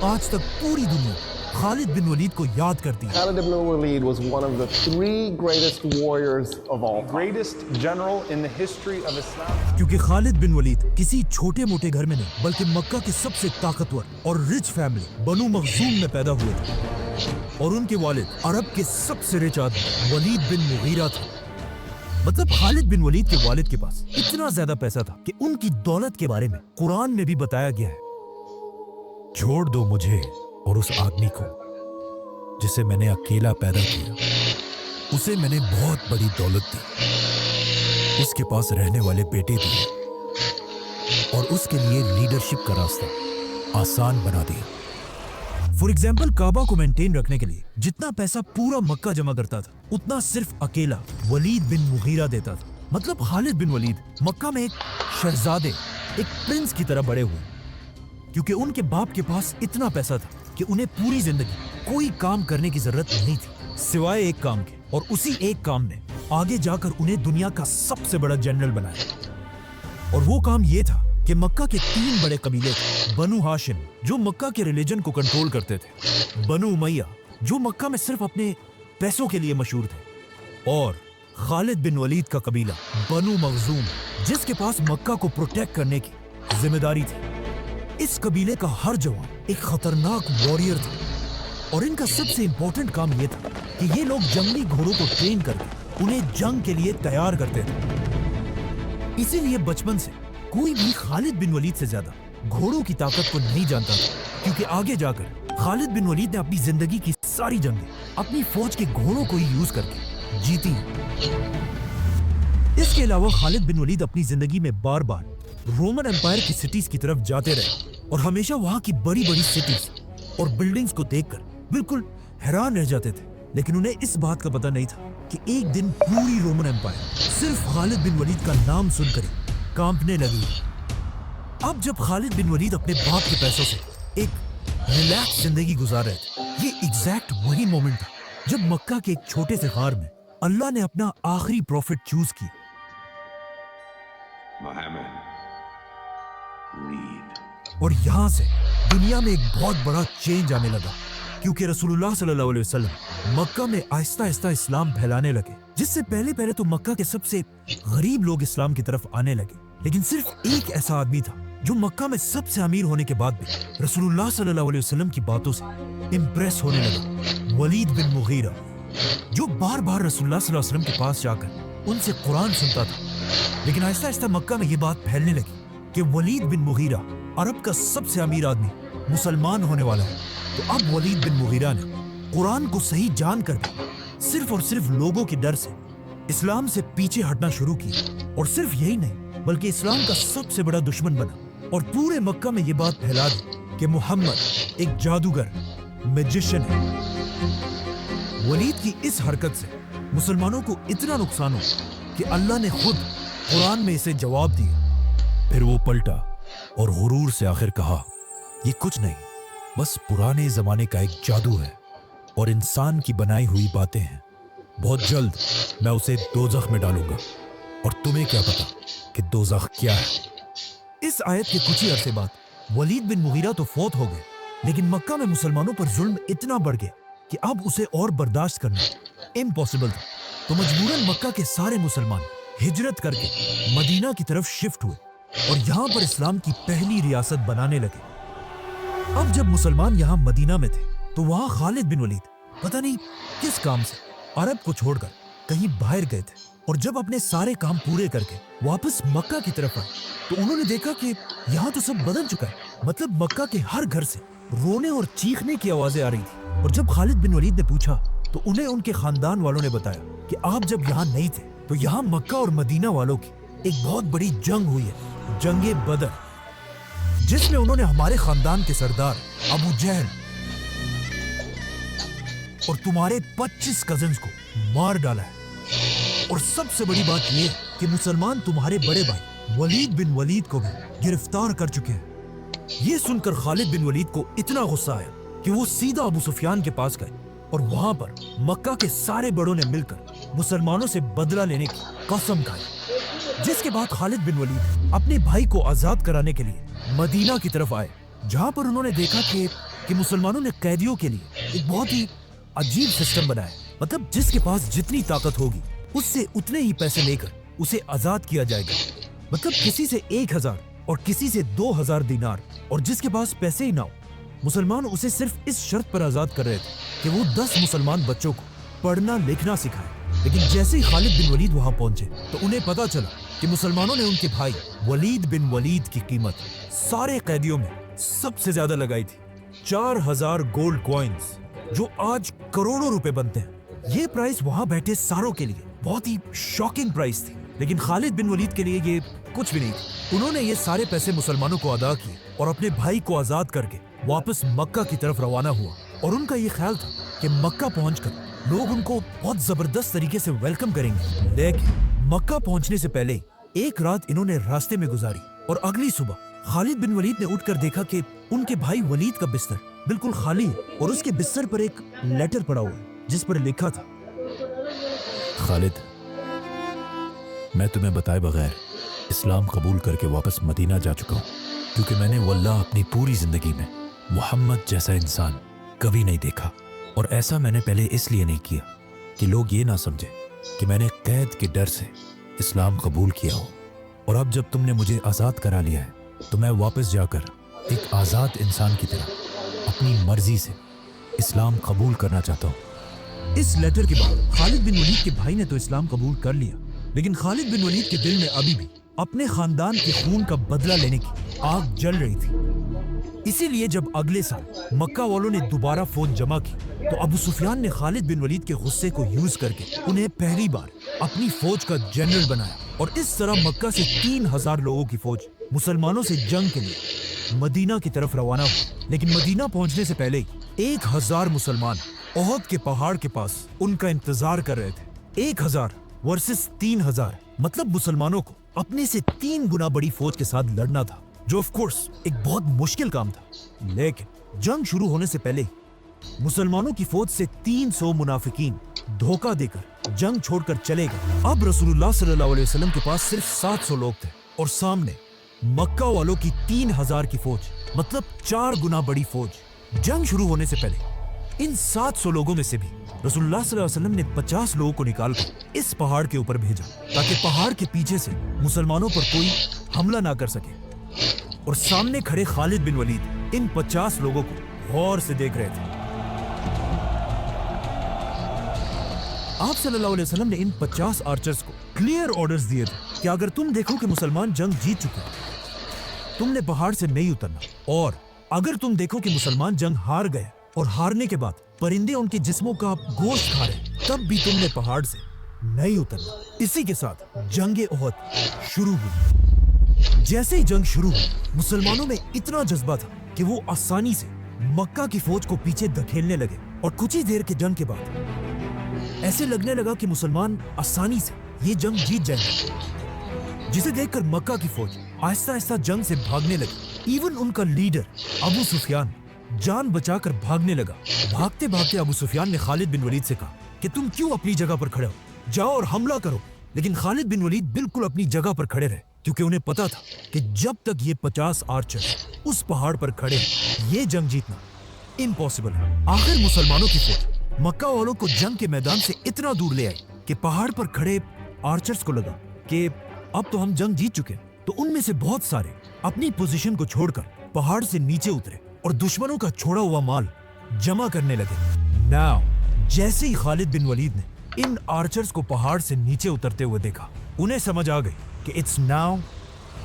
आज तक पूरी दुनिया खालिद बिन वलीद को याद करती है। Khalid ibn Walid was one of the 3 greatest warriors of all time. Greatest general in the history of Islam. क्योंकि खालिद बिन वलीद किसी छोटे मोटे घर में नहीं बल्कि मक्का की सबसे ताकतवर और रिच फैमिली बनु मखजूम में पैदा हुए थे और उनके वालिद अरब के सबसे रिच आदमी वलीद बिन मुगीरा थे। मतलब खालिद बिन वलीद के वालिद के पास इतना ज्यादा पैसा था कि उनकी दौलत के बारे में कुरान में भी बताया गया है, छोड़ दो मुझे और उस आदमी को जिसे मैंने अकेला पैदा किया, उसे मैंने बहुत बड़ी दौलत दी, उसके पास रहने वाले बेटे दिए और उसके लिए लीडरशिप का रास्ता आसान बना दिया। फॉर एग्जाम्पल, काबा को मेंटेन रखने के लिए जितना पैसा पूरा मक्का जमा करता था उतना सिर्फ अकेला वलीद बिन मुगीरा देता था। मतलब खालिद बिन वलीद मक्का में एक शहजादे, एक प्रिंस की तरह बड़े हुए क्योंकि उनके बाप के पास इतना पैसा था कि उन्हें पूरी जिंदगी कोई काम करने की जरूरत नहीं थी सिवाय एक काम के, और उसी एक काम ने आगे जाकर उन्हें दुनिया का सबसे बड़ा जनरल बनाया। और वो काम ये था कि मक्का के 3 बड़े कबीले थे। बनु हाशिम जो मक्का के रिलीजन को कंट्रोल करते थे, बनु उमैया जो मक्का में सिर्फ अपने पैसों के लिए मशहूर थे, और खालिद बिन वलीद का कबीला बनु मखजूम जिसके पास मक्का को प्रोटेक्ट करने की जिम्मेदारी थी। इस कबीले का हर जवान एक खतरनाक वॉरियर था और इनका सबसे इंपॉर्टेंट काम यह था कि ये लोग जंगली घोड़ों को ट्रेन करके उन्हें जंग के लिए तैयार करते थे। इसीलिए बचपन से कोई भी खालिद बिन वलीद से ज्यादा घोड़ों की ताकत को नहीं जानता था, क्योंकि आगे जाकर खालिद बिन वलीद ने अपनी जिंदगी की सारी जंगें अपनी फौज के घोड़ों को ही यूज करके जीती। इसके अलावा खालिद बिन वलीद अपनी जिंदगी में बार बार रोमन एम्पायर की सिटीज की तरफ जाते रहे और हमेशा वहां की बड़ी बड़ी सिटीज और बिल्डिंग्स को देखकर बिल्कुल हैरान रह जाते थे। लेकिन उन्हें इस बात का पता नहीं था कि एक दिन पूरी रोमन एम्पायर सिर्फ खालिद बिन वलीद का नाम सुनकर ही कांपने लगी। अब जब खालिद बिन वलीद अपने बाप के पैसों से एक रिलैक्स जिंदगी गुजार रहे थे, ये एग्जैक्ट वही मोमेंट था जब मक्का के एक छोटे से गार में अल्लाह ने अपना आखिरी प्रॉफिट चूज किया। और यहाँ से दुनिया में एक बहुत बड़ा चेंज आने लगा, क्योंकि रसूलुल्लाह सल्लल्लाहु अलैहि वसल्लम मक्का में आहिस्ता आहिस्ता इस्लाम फैलाने लगे। जिससे पहले तो मक्का के सबसे गरीब लोग इस्लाम की तरफ आने लगे, लेकिन सिर्फ एक ऐसा आदमी था जो मक्का में सबसे अमीर होने के बाद भी रसूलुल्लाह सल्लल्लाहु अलैहि वसल्लम की बातों से इम्प्रेस होने लगा। वलीद बिन मुगीरा, जो बार बार रसूलुल्लाह सल्लल्लाहु अलैहि वसल्लम के पास जाकर उनसे कुरान सुनता था। लेकिन आहिस्ता आहिस्ता मक्का में ये बात फैलने लगी कि वलीद बिन मुगीरा अरब का सबसे अमीर आदमी मुसलमान होने वाला है। तो अब वलीद बिन मुगीरा ने कुरान को सही जानकर भी सिर्फ और सिर्फ लोगों के डर से इस्लाम से पीछे हटना शुरू किया। और सिर्फ यही नहीं, बल्कि इस्लाम का सबसे बड़ा दुश्मन बना और पूरे मक्का में ये बात फैला दी कि मोहम्मद एक जादूगर, मैजिशियन है। वलीद की इस हरकत से मुसलमानों को इतना नुकसान हुआ कि अल्लाह ने खुद कुरान में इसे जवाब दिया। फिर वो पलटा और गुरूर से आखिर कहा, ये कुछ नहीं, बस पुराने जमाने का एक जादू है और इंसान की बनाई हुई बातें हैं। बहुत जल्द मैं उसे दोज़ख में डालूंगा और तुम्हें क्या पता कि दोज़ख क्या है। इस आयत के कुछ ही अरसे बाद वलीद बिन मुगीरा तो फौत हो गए, लेकिन मक्का में मुसलमानों पर जुल्म इतना बढ़ गया कि अब उसे और बर्दाश्त करना इम्पॉसिबल था। तो मजबूरन मक्का के सारे मुसलमान हिजरत करके मदीना की तरफ शिफ्ट हुए और यहाँ पर इस्लाम की पहली रियासत बनाने लगे। अब जब मुसलमान यहाँ मदीना में थे तो वहाँ खालिद बिन वलीद पता नहीं किस काम से अरब को छोड़कर कहीं बाहर गए थे, और जब अपने सारे काम पूरे करके वापस मक्का की तरफ आए तो उन्होंने देखा कि यहाँ तो सब बदल चुका है। मतलब मक्का के हर घर से रोने और चीखने की आवाजें आ रही थी। और जब खालिद बिन वलीद ने पूछा तो उन्हें उनके खानदान वालों ने बताया कि आप जब यहाँ नहीं थे तो यहाँ मक्का और मदीना वालों की एक बहुत बड़ी जंग हुई है, जंगे बदर, जिसमें उन्होंने हमारे खानदान के सरदार अबू जहल और तुम्हारे 25 कजिन्स को मार डाला है। और सबसे बड़ी बात यह कि मुसलमान तुम्हारे बड़े भाई वलीद बिन वलीद को भी गिरफ्तार कर चुके हैं। ये सुनकर खालिद बिन वलीद को इतना गुस्सा आया कि वो सीधा अबू सुफियान के पास गए और वहां पर मक्का के सारे बड़ों ने मिलकर मुसलमानों से बदला लेने की कसम खाई। जिसके बाद खालिद बिन वलीद अपने भाई को आजाद कराने के लिए मदीना की तरफ आए, जहां पर उन्होंने देखा कि कि मुसलमानों ने कैदियों के लिए एक बहुत ही अजीब सिस्टम बनाया। मतलब जिसके पास जितनी ताकत होगी उससे उतने ही पैसे लेकर उसे आजाद किया जाएगा। मतलब किसी से 1000 और किसी से 2000 दिनार, और जिसके पास पैसे ही ना हो, मुसलमान उसे सिर्फ इस शर्त पर आजाद कर रहे थे कि वो 10 मुसलमान बच्चों को पढ़ना लिखना सिखाए। लेकिन जैसे ही खालिद बिन वलीद वहां पहुंचे तो उन्हें पता चला कि मुसलमानों ने उनके भाई वलीद बिन वलीद की कीमत सारे कैदियों में सबसे ज्यादा लगाई थी, 4000 गोल्ड कॉइन्स, जो आज करोड़ों रुपए बनते हैं। ये प्राइस वहां बैठे सारों के लिए बहुत ही शॉकिंग प्राइस थी, लेकिन खालिद बिन वलीद के लिए ये कुछ भी नहीं थी। उन्होंने ये सारे पैसे मुसलमानों को अदा किए और अपने भाई को आजाद करके वापस मक्का की तरफ रवाना हुआ। और उनका ये ख्याल था कि मक्का पहुंचकर लोग उनको बहुत जबरदस्त तरीके से वेलकम करेंगे। लेकिन मक्का पहुंचने से पहले एक रात इन्होंने रास्ते में गुजारी और अगली सुबह खालिद बिन वलीद ने उठकर देखा कि उनके भाई वलीद का बिस्तर बिल्कुल खाली है और उसके बिस्तर पर एक लेटर पड़ा हुआ है जिस पर लिखा था, खालिद, मैं तुम्हें बताए बगैर इस्लाम कबूल करके वापस मदीना जा चुका हूँ, क्योंकि मैंने वल्लाह अपनी पूरी जिंदगी में मोहम्मद जैसा इंसान कभी नहीं देखा। और ऐसा मैंने पहले इसलिए नहीं किया कि लोग ये ना समझे कि मैंने कैद के डर से इस्लाम कबूल किया हो। और अब जब तुमने मुझे आज़ाद करा लिया है तो मैं वापस जाकर एक आज़ाद इंसान की तरह अपनी मर्जी से इस्लाम कबूल करना चाहता हूँ। इस लेटर के बाद खालिद बिन वलीद के भाई ने तो इस्लाम कबूल कर लिया, लेकिन खालिद बिन वलीद के दिल में अभी भी अपने खानदान के खून का बदला लेने की आग जल रही थी। इसीलिए जब अगले साल मक्का वालों ने दोबारा फौज जमा की तो अबू सुफियान ने खालिद बिन वलीद के गुस्से को यूज करके उन्हें पहली बार अपनी फौज का जनरल बनाया। और इस तरह मक्का से 3000 लोगों की फौज मुसलमानों से जंग के लिए मदीना की तरफ रवाना हुई। लेकिन मदीना पहुंचने से पहले 1000 मुसलमान ओहद के पहाड़ के पास उनका इंतजार कर रहे थे। 1000 वर्सेस 3000, मतलब मुसलमानों को अपने से 3 गुना बड़ी फौज के साथ लड़ना था, जो ऑफ कोर्स एक बहुत मुश्किल काम था। लेकिन जंग शुरू होने से पहले मुसलमानों की फौज से 300 मुनाफिकीन धोखा देकर जंग छोड़कर चले गए। अब रसूलुल्लाह सल्लल्लाहु अलैहि वसल्लम के पास सिर्फ 700 लोग थे और सामने मक्का वालों की 3000 की फौज, मतलब 4 गुना बड़ी फौज। जंग शुरू होने से पहले इन 700 लोगों में से भी रसूलुल्लाह सल्लल्लाहु अलैहि वसल्लम ने 50 लोगों को निकालकर इस पहाड़ के ऊपर भेजा ताकि पहाड़ के पीछे से मुसलमानों पर कोई हमला ना कर सके। और सामने खड़े खालिद बिन वलीद इन 50 लोगों को गौर से देख रहे थे। आप सल्लल्लाहु अलैहि वसल्लम ने इन 50 आर्चर्स को क्लियर ऑर्डर्स दिए थे कि अगर तुम देखो कि मुसलमान जंग जीत चुके हैं, तुमने पहाड़ से नहीं उतरना, और अगर तुम देखो कि मुसलमान जंग हार गए और हारने के बाद परिंदे उनके जिस्मों का गोश्त खा रहे, तब भी तुमने पहाड़ से नहीं उतरना। इसी के साथ जंगे ओहद शुरू हुई। जैसे ही जंग शुरू हुई, मुसलमानों में इतना जज्बा था कि वो आसानी से मक्का की फौज को पीछे धकेलने लगे। और कुछ ही देर के जंग के बाद ऐसे लगने लगा कि मुसलमान आसानी से ये जंग जीत जाएंगे, जिसे देखकर मक्का की फौज आहिस्ता आहिस्ता जंग से भागने लगी। इवन उनका लीडर अबू सुफियान जान बचाकर भागने लगा। भागते भागते अबू सुफियान ने खालिद बिन वलीद से कहा कि तुम क्यों अपनी जगह पर खड़े हो, जाओ और हमला करो। लेकिन खालिद बिन वलीद बिल्कुल अपनी जगह पर खड़े रहे, क्योंकि उन्हें पता था कि जब तक ये 50 आर्चर उस पहाड़ पर खड़े हैं, ये जंग जीतना इम्पॉसिबल है। आखिर मुसलमानों की फौज मक्का वालों को जंग के मैदान से इतना दूर ले आई कि पहाड़ पर खड़े आर्चर्स को लगा कि अब तो हम जंग जीत चुके। तो उनमें से बहुत सारे अपनी पोजीशन को छोड़कर पहाड़ से नीचे उतरे और दुश्मनों का छोड़ा हुआ माल जमा करने लगे। नाउ जैसे ही खालिद बिन वलीद ने इन आर्चर्स को पहाड़ से नीचे उतरते हुए देखा, उन्हें समझ आ गई कि इट्स नाउ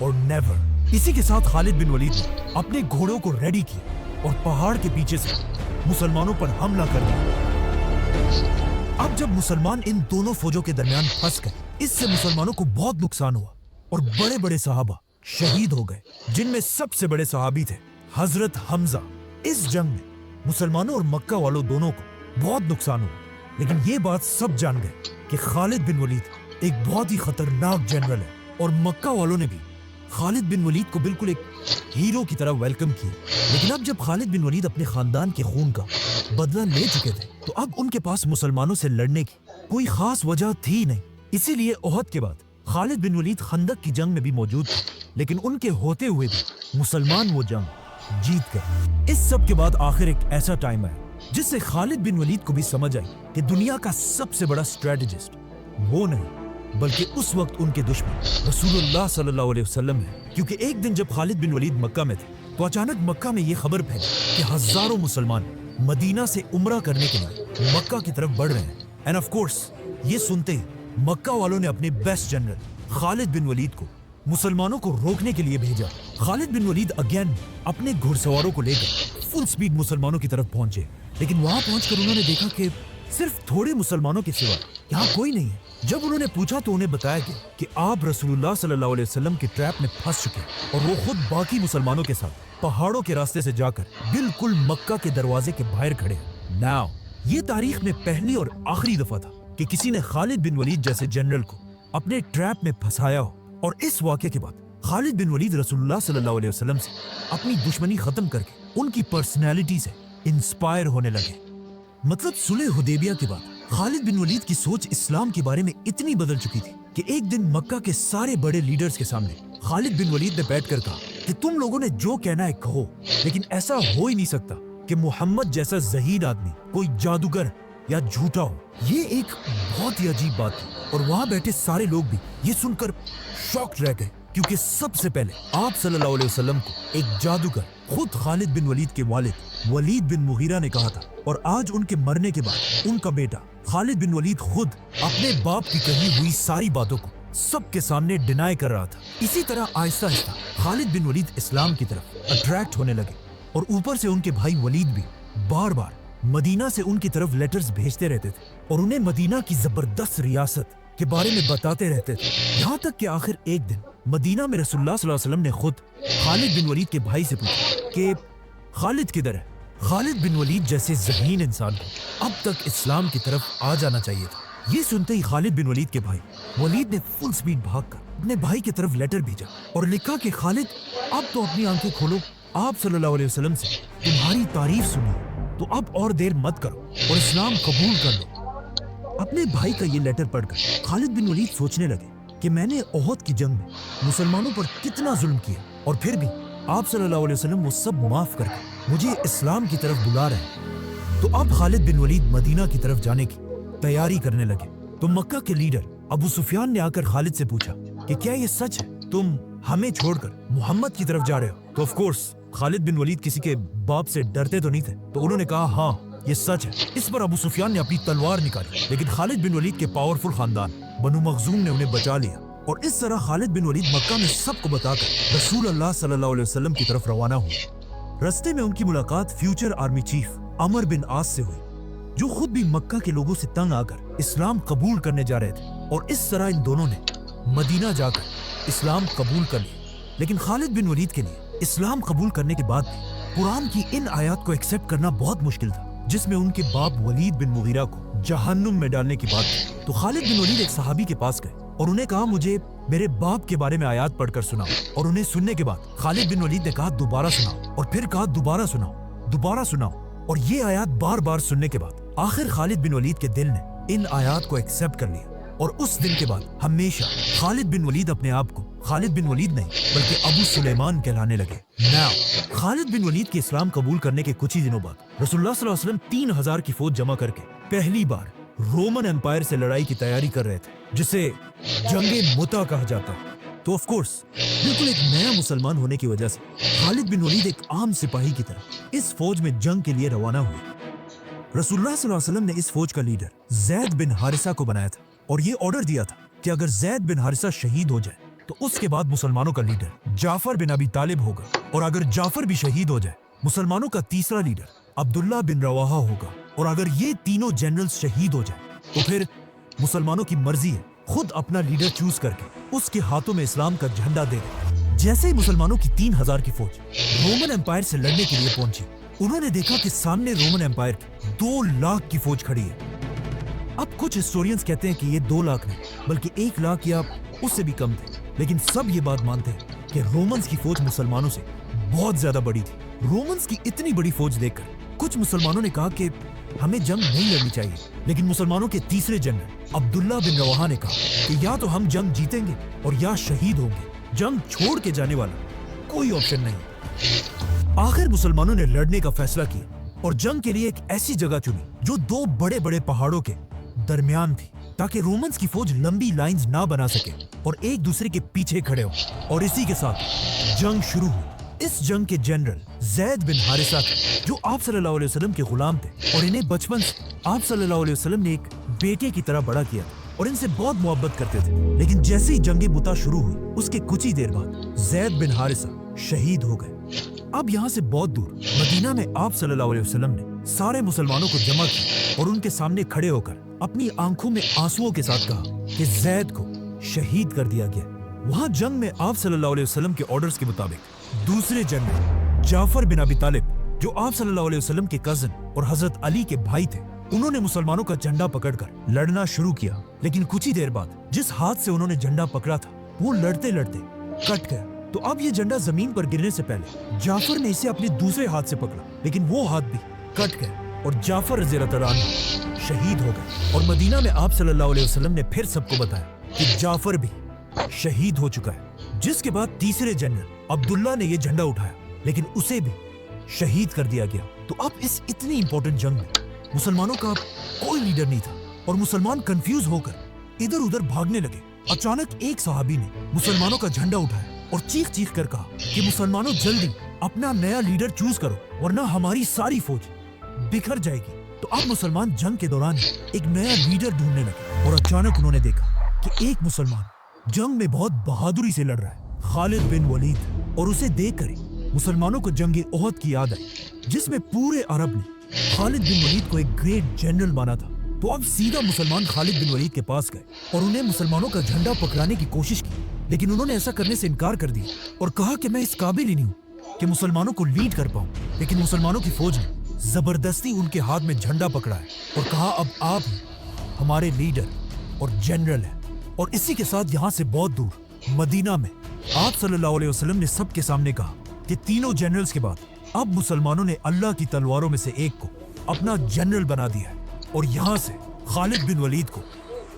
और नेवर। इसी के साथ खालिद बिन वलीद ने अपने घोड़ों को रेडी किया और पहाड़ के पीछे से मुसलमानों पर हमला कर दिया। अब जब मुसलमान इन दोनों फौजों के दरमियान फंस गए, इससे मुसलमानों को बहुत नुकसान हुआ और बड़े बड़े सहाबा शहीद हो गए, जिनमें सबसे बड़े सहाबी थे हजरत हमजा। इस जंग में मुसलमानों और मक्का वालों दोनों को बहुत नुकसान हुआ, लेकिन ये बात सब जान गए कि खालिद बिन वलीद एक बहुत ही खतरनाक जनरल है। और मक्का वालों ने भी खालिद बिन वलीद को बिल्कुल एक हीरो की तरह वेलकम किया। लेकिन अब जब खालिद बिन वलीद अपने खानदान के खून का बदला ले चुके थे, तो अब उनके पास मुसलमानों से लड़ने की कोई खास वजह थी नहीं। इसीलिए ओहद के बाद खालिद बिन वलीद खंदक की जंग में भी मौजूद थे, लेकिन उनके होते हुए भी मुसलमान वो जंग जीत गए। इस सब के बाद आखिर एक ऐसा टाइम आया जिससे खालिद बिन वलीद को भी समझ आई कि दुनिया का सबसे बड़ा स्ट्रेटेजिस्ट वो नहीं बल्कि उस वक्त उनके दुश्मन रसूलुल्लाह सल्लल्लाहु अलैहि वसल्लम है। क्योंकि एक दिन जब खालिद बिन वलीद मक्का में थे तो अचानक मक्का में ये खबर फैली कि हजारों मुसलमान मदीना से उम्रा करने के लिए मक्का की तरफ बढ़ रहे हैं। एंड ऑफ कोर्स ये सुनते ही मक्का वालों ने अपने बेस्ट जनरल खालिद बिन वलीद को मुसलमानों को रोकने के लिए भेजा। खालिद बिन वलीद अगेन अपने घुड़सवारों को लेकर फुल स्पीड मुसलमानों की तरफ पहुंचे, लेकिन वहां पहुंचकर उन्होंने देखा कि सिर्फ थोड़े मुसलमानों के सिवा यहाँ कोई नहीं है। जब उन्होंने पूछा तो उन्हें बताया गया कि आप रसूलुल्लाह सल्लल्लाहु अलैहि वसल्लम के ट्रैप में फंस चुके हैं और वो खुद बाकी मुसलमानों के साथ पहाड़ों के रास्ते से जाकर बिल्कुल मक्का के दरवाजे के बाहर खड़े हैं। नाउ ये तारीख में पहली और आखिरी दफा था कि किसी ने खालिद बिन वलीद जैसे जनरल को अपने ट्रैप में फंसाया हो। और इस वाक़े के बाद खालिद बिन वलीद रसूलुल्लाह सल्लल्लाहु अलैहि वसल्लम से अपनी दुश्मनी खत्म करके उनकी पर्सनैलिटी से इंस्पायर होने लगे। मतलब सुलह हुदैबिया के बाद खालिद बिन वलीद की सोच इस्लाम के बारे में इतनी बदल चुकी थी कि एक दिन मक्का के सारे बड़े लीडर्स के सामने खालिद बिन वलीद ने बैठकर कहा कि तुम लोगों ने जो कहना है कहो, लेकिन ऐसा हो ही नहीं सकता कि मोहम्मद जैसा ज़हीद आदमी कोई जादूगर या झूठा हो। ये एक बहुत ही अजीब बात थी और वहां बैठे सारे लोग भी ये सुनकर शॉक्ड रह गए, क्योंकि सबसे पहले आप सल्लल्लाहु अलैहि वसल्लम को एक जादूगर खुद खालिद बिन वलीद के वालिद वलीद बिन मुगीरा ने कहा था, और आज उनके मरने के बाद उनका बेटा खालिद बिन वलीद खुद अपने बाप की कही हुई सारी बातों को सबके सामने डिनाई कर रहा था। इसी तरह आहिस्ता आहिस्ता खालिद बिन वलीद इस्लाम की तरफ अट्रैक्ट होने लगे और ऊपर से उनके भाई वलीद भी बार बार मदीना से उनकी तरफ लेटर्स भेजते रहते थे और उन्हें मदीना की जबरदस्त रियासत के बारे में बताते रहते थे। यहाँ तक कि आखिर एक दिन मदीना में रसूलुल्लाह सल्लल्लाहु अलैहि वसल्लम ने खुद खालिद बिन वलीद के भाई से पूछा कि खालिद किधर है। खालिद बिन वलीद जैसे ज़हीन इंसान को अब तक इस्लाम की तरफ आ जाना चाहिए था। ये सुनते ही खालिद बिन वलीद के भाई वलीद ने फुल स्पीड भागकर अपने भाई की तरफ लेटर भेजा और लिखा कि खालिद अब तो अपनी आंखें खोलो, आप सल्लल्लाहु अलैहि वसल्लम से तुम्हारी तारीफ सुनी, तो अब और देर मत करो और इस्लाम कबूल कर लो। अपने भाई का ये लेटर पढ़कर खालिद बिन वलीद सोचने लगे कि मैंने ओहद की जंग में मुसलमानों पर कितना जुल्म किया और फिर भी आप सल्लल्लाहु अलैहि वसल्लम वो सब माफ करके मुझे इस्लाम की तरफ बुला रहे हैं। तो अब खालिद बिन वलीद मदीना की तरफ जाने की तैयारी करने लगे। तो मक्का के लीडर अबू सुफियान ने आकर खालिद से पूछा कि क्या ये सच है, तुम हमें छोड़कर मोहम्मद की तरफ जा रहे हो? तो ऑफ कोर्स खालिद बिन वलीद किसी के बाप से डरते तो नहीं थे, तो उन्होंने कहा हाँ ये सच है। इस पर अबू सुफियान ने अपनी तलवार निकाली, लेकिन खालिद बिन वलीद के पावरफुल खानदान बनु मखजूम ने उन्हें बचा लिया और इस तरह खालिद बिन वलीद मक्का में सबको बताकर रसूल अल्लाह सल्लल्लाहु अलैहि वसल्लम की तरफ रवाना हुए। रास्ते में उनकी मुलाकात फ्यूचर आर्मी चीफ अमर बिन आस से हुई, जो खुद भी मक्का के लोगों से तंग आकर इस्लाम कबूल करने जा रहे थे और इस तरह इन दोनों ने मदीना जाकर इस्लाम कबूल कर लिया। लेकिन खालिद बिन वलीद के लिए इस्लाम कबूल करने के बाद कुरान की इन आयत को एक्सेप्ट करना बहुत मुश्किल था, जिसमें उनके बाप वलीद बिन मुगीरा को जहन्नुम में डालने की बात थी। तो खालिद बिन वलीद एक सहाबी के पास गए और उन्हें कहा मुझे मेरे बाप के बारे में आयत पढ़कर सुनाओ, और उन्हें सुनने के बाद खालिद बिन वलीद ने कहा दोबारा सुनाओ, और फिर कहा दोबारा सुनाओ, दोबारा सुनाओ, और ये आयत बार बार सुनने के बाद आखिर खालिद बिन वलीद के दिल ने इन आयत को एक्सेप्ट कर लिया। और उस दिन के बाद हमेशा खालिद बिन वलीद अपने आप को खालिद बिन वलीद नहीं बल्कि अबू सुलेमान कहलाने लगे। नाउ खालिद बिन वलीद के इस्लाम कबूल करने के कुछ ही दिनों बाद रसूलुल्लाह सल्लल्लाहु अलैहि वसल्लम 3000 की फौज जमा करके पहली बार रोमन एम्पायर से लड़ाई की तैयारी कर रहे थे, जिसे जंगे मुता कहा जाता है। तो ऑफ कोर्स बिल्कुल एक नया मुसलमान होने की वजह से खालिद बिन वलीद एक आम सिपाही की तरह इस फौज में जंग के लिए रवाना हुए। रसूलुल्लाह सल्लल्लाहु अलैहि वसल्लम ने इस फौज का लीडर जैद बिन हारिसा को बनाया था और ये ऑर्डर दिया था कि अगर जैद बिन हारिसा शहीद हो जाए तो उसके बाद मुसलमानों का लीडर जाफर बिन अबी तालिब होगा, और अगर जाफर भी शहीद हो जाए मुसलमानों का तीसरा लीडर अब्दुल्ला बिन रवाहा होगा, और अगर ये तीनों जनरल्स शहीद हो जाए तो फिर मुसलमानों की मर्जी है खुद अपना लीडर चूज करके उसके हाथों में इस्लाम का झंडा दे दे। जैसे ही मुसलमानों की 3000 की फौज रोमन एम्पायर से लड़ने के लिए पहुंची, उन्होंने देखा कि सामने रोमन एम्पायर की 2 लाख की फौज खड़ी है। अब कुछ हिस्टोरियंस कहते हैं कि ये 2 लाख नहीं बल्कि 1 लाख या उससे भी कम थे, लेकिन सब ये बात मानते हैं कि रोमन्स की फौज मुसलमानों से बहुत ज्यादा बड़ी थी। रोमन्स की इतनी बड़ी फौज देखकर कुछ मुसलमानों ने कहा कि हमें जंग नहीं लड़नी चाहिए, लेकिन मुसलमानों के तीसरे जनरल अब्दुल्ला बिन रवाहा ने कहा कि या तो हम जंग जीतेंगे और या शहीद होंगे, जंग छोड़ के जाने वाला कोई ऑप्शन नहीं। आखिर मुसलमानों ने लड़ने का फैसला किया और जंग के लिए एक ऐसी जगह चुनी जो दो बड़े बड़े पहाड़ों के दरमियान थी, ताकि रोमन्स की फौज लंबी लाइंस ना बना सके और एक दूसरे के पीछे खड़े हो। और इसी के साथ जंग शुरू हुई। इस जंग के जनरल ज़ैद बिन हारिसा थे, जो आप सल्लल्लाहु अलैहि वसल्लम के गुलाम थे और इन्हें बचपन से आप सल्लल्लाहु अलैहि वसल्लम ने एक बेटे की तरह बड़ा किया और इनसे बहुत मोहब्बत करते थे। लेकिन जैसे ही जंग मुता शुरू हुई, उसके कुछ ही देर बाद ज़ैद बिन हारिसा शहीद हो गए। अब यहाँ से बहुत दूर मदीना में आप सल्लल्लाहु अलैहि वसल्लम ने सारे मुसलमानों को जमा किया और उनके सामने खड़े होकर अपनी आंखों में आंसुओं के साथ कहा कि ज़ैद को शहीद कर दिया गया। वहाँ जंग में आप सल्लल्लाहु अलैहि वसल्लम के ऑर्डर्स के मुताबिक दूसरे जनरल जाफर बिन अबी तालिब, जो आप सल्लल्लाहु अलैहि वसल्लम के कजन और हजरत अली के भाई थे, उन्होंने मुसलमानों का झंडा पकड़कर लड़ना शुरू किया। लेकिन कुछ ही देर बाद जिस हाथ से उन्होंने झंडा पकड़ा था, वो लड़ते लड़ते कट गया। तो अब ये झंडा जमीन पर गिरने से पहले जाफर ने इसे अपने दूसरे हाथ से पकड़ा, लेकिन वो हाथ भी कट गया और जाफर रज़ियल्लाहु अन्हु शहीद हो गए। और मदीना में आप सल्लल्लाहु अलैहि वसल्लम ने फिर सबको बताया कि जाफर भी शहीद हो चुका है। जिसके बाद तीसरे जनरल अब्दुल्ला ने ये झंडा उठाया, लेकिन उसे भी शहीद कर दिया गया। तो अब इस इतनी इंपॉर्टेंट जंग में मुसलमानों का कोई लीडर नहीं था और मुसलमान कंफ्यूज होकर इधर उधर भागने लगे। अचानक एक सहाबी ने मुसलमानों का झंडा उठाया और चीख चीख कर कहा कि मुसलमानों, जल्दी अपना नया लीडर चूज करो, वरना हमारी सारी फौज बिखर जाएगी। तो अब मुसलमान जंग के दौरान एक नया लीडर ढूंढने लगे और अचानक उन्होंने देखा कि एक मुसलमान जंग में बहुत बहादुरी से लड़ रहा है, खालिद बिन वलीद। और उसे देखकर ही मुसलमानों को जंग ओहद की याद आई, जिसमें पूरे अरब ने खालिद बिन वलीद को एक ग्रेट जनरल माना था। तो अब सीधा मुसलमान खालिद बिन वलीद के पास गए और उन्हें मुसलमानों का झंडा पकड़ाने की कोशिश की, लेकिन उन्होंने ऐसा करने से इनकार कर दिया और कहा कि मैं इस काबिल ही नहीं हूँ कि मुसलमानों को लीड कर पाऊं। लेकिन मुसलमानों की फौज ने जबरदस्ती उनके हाथ में झंडा पकड़ा है और कहा, अब आप ही हमारे लीडर और जनरल हैं। और इसी के साथ यहाँ से बहुत दूर मदीना में आप सल्लल्लाहु अलैहि वसल्लम ने सबके सामने कहा कि तीनों जनरल्स के बाद अब मुसलमानों ने अल्लाह की तलवारों में से एक को अपना जनरल बना दिया है। और यहाँ से खालिद बिन वलीद को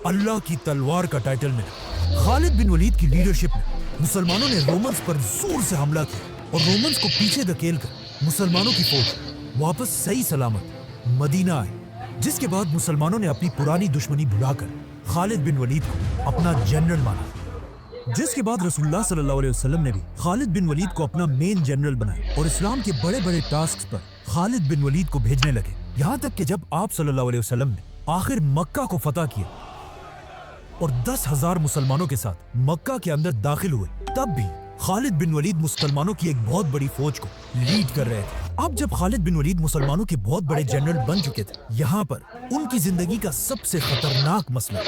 अल्लाह की तलवार का टाइटल मिला। खालिद बिन वलीद की लीडरशिप में मुसलमानों ने रोमन्स पर जोर से हमला किया और रोमन्स को पीछे धकेलकर मुसलमानों की फौज वापस सही सलामत मदीना आई। जिसके बाद मुसलमानों ने अपनी पुरानी दुश्मनी भुलाकर खालिद बिन वलीद को अपना जनरल माना। जिसके बाद रसूलुल्लाह सल्लल्लाहु अलैहि वसल्लम ने भी खालिद बिन वलीद को अपना मेन जनरल बनाया और इस्लाम के बड़े बड़े टास्क पर खालिद बिन वलीद को भेजने लगे। यहाँ तक कि जब आप सल्लल्लाहु अलैहि वसल्लम ने आखिर मक्का को फतह किया और 10,000 मुसलमानों के साथ मक्का के अंदर दाखिल हुए, तब भी खालिद बिन वलीद मुसलमानों की एक बहुत बड़ी फौज को लीड कर रहे थे। अब जब खालिद बिन वलीद मुसलमानों के बहुत बड़े जनरल बन चुके थे, यहाँ पर उनकी जिंदगी का सबसे खतरनाक मसला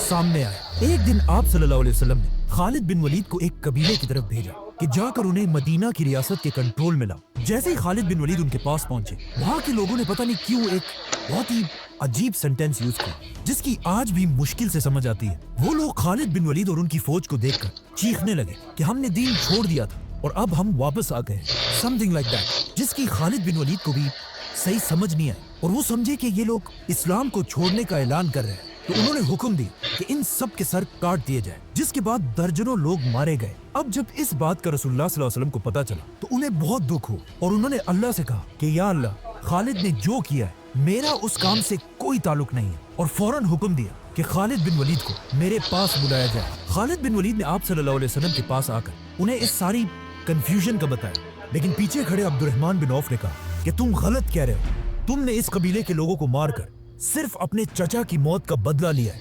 सामने आया। एक दिन आप सल्लल्लाहु अलैहि वसल्लम ने खालिद बिन वलीद को एक कबीले की तरफ भेजा कि जाकर उन्हें मदीना की रियासत के कंट्रोल में लाओ। जैसे ही खालिद बिन वलीद उनके पास पहुंचे, वहाँ के लोगों ने पता नहीं क्यों एक बहुत ही अजीब सेंटेंस यूज किया, जिसकी आज भी मुश्किल से समझ आती है। वो लोग खालिद बिन वलीद और उनकी फौज को देखकर चीखने लगे कि हमने दीन छोड़ दिया था और अब हम वापस आ गए, समथिंग लाइक दैट, जिसकी खालिद बिन वलीद को भी सही समझ नहीं आई और वो समझे कि ये लोग इस्लाम को छोड़ने का ऐलान कर रहे हैं। तो उन्होंने हुक्म दी कि इन सब के सर काट दिए जाए, जिसके बाद दर्जनों लोग मारे गए। अब जब इस बात का रसूलुल्लाह सल्लल्लाहु अलैहि वसल्लम को पता चला तो उन्हें बहुत दुख हुआ और उन्होंने अल्लाह से कहा कि या अल्लाह, खालिद ने जो किया है मेरा उस काम से कोई ताल्लुक नहीं है। और फौरन हुक्म दिया कि खालिद बिन वलीद को मेरे पास बुलाया जाए। खालिद बिन वलीद ने आप सल्लल्लाहु अलैहि वसल्लम के पास आकर उन्हें इस सारी कंफ्यूजन का बताया, लेकिन पीछे खड़े अब्दुर्रहमान बिन औफ ने कहा कि तुम गलत कह रहे हो, तुमने इस कबीले के लोगों को मारकर सिर्फ अपने चचा की मौत का बदला लिया है,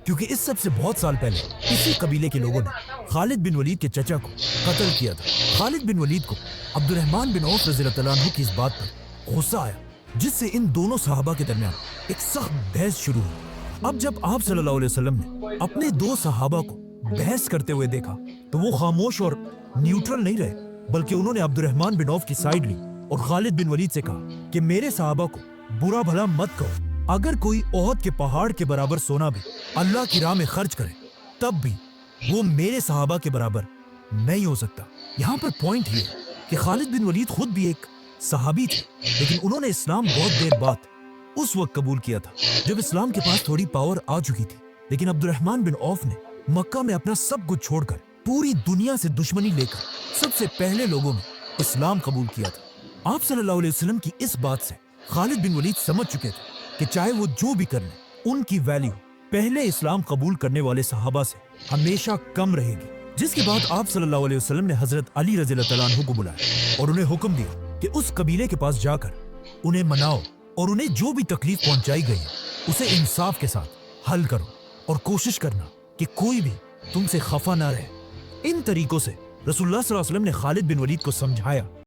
क्योंकि इस सब से बहुत साल पहले इसी कबीले के लोगों ने खालिद बिन वलीद के चचा को कत्ल किया था। खालिद बिन वलीद को अब्दुर्रहमान बिन औफ रज़ियल्लाहु अन्हु की इस बात पर गुस्सा आया, जिससे इन दोनों सहाबा के दरमियान एक सख्त बहस शुरू हुई। अब जब आप सल्लल्लाहु अलैहि वसल्लम ने अपने दो सहाबा को बहस करते हुए देखा तो वो खामोश और न्यूट्रल नहीं रहे, बल्कि उन्होंने अब्दुर्रहमान बिन औफ की साइड ली और खालिद बिन वलीद से कहा कि मेरे सहाबा को बुरा भला मत कहो, अगर कोई ओहद के पहाड़ के बराबर सोना भी अल्लाह की राह में खर्च करे तब भी वो मेरे सहाबा के बराबर नहीं हो सकता। यहाँ पर पॉइंट ये है कि खालिद बिन वलीद खुद भी एक सहाबी थे, लेकिन उन्होंने इस्लाम बहुत देर बाद उस वक्त कबूल किया था जब इस्लाम के पास थोड़ी पावर आ चुकी थी। लेकिन अब्दुर्रहमान बिन औफ ने मक्का में अपना सब कुछ छोड़कर पूरी दुनिया से दुश्मनी लेकर सबसे पहले लोगों में इस्लाम कबूल किया था। आप सल्लल्लाहु अलैहि वसल्लम की इस बात से खालिद बिन वलीद समझ चुके थे कि चाहे वो जो भी कर लें, उनकी वैल्यू पहले इस्लाम कबूल करने वाले सहाबा से हमेशा कम रहेगी। जिसके बाद आप सल्लल्लाहु अलैहि वसल्लम ने हजरत अली रज़ियल्लाहु अन्हु को बुलाया और उन्हें हुक्म दिया कि उस कबीले के पास जाकर उन्हें मनाओ और उन्हें जो भी तकलीफ पहुंचाई गई है उसे इंसाफ के साथ हल करो और कोशिश करना कि कोई भी तुमसे खफा ना रहे। इन तरीकों से रसूलुल्लाह सल्लल्लाहु अलैहि वसल्लम ने खालिद बिन वलीद को समझाया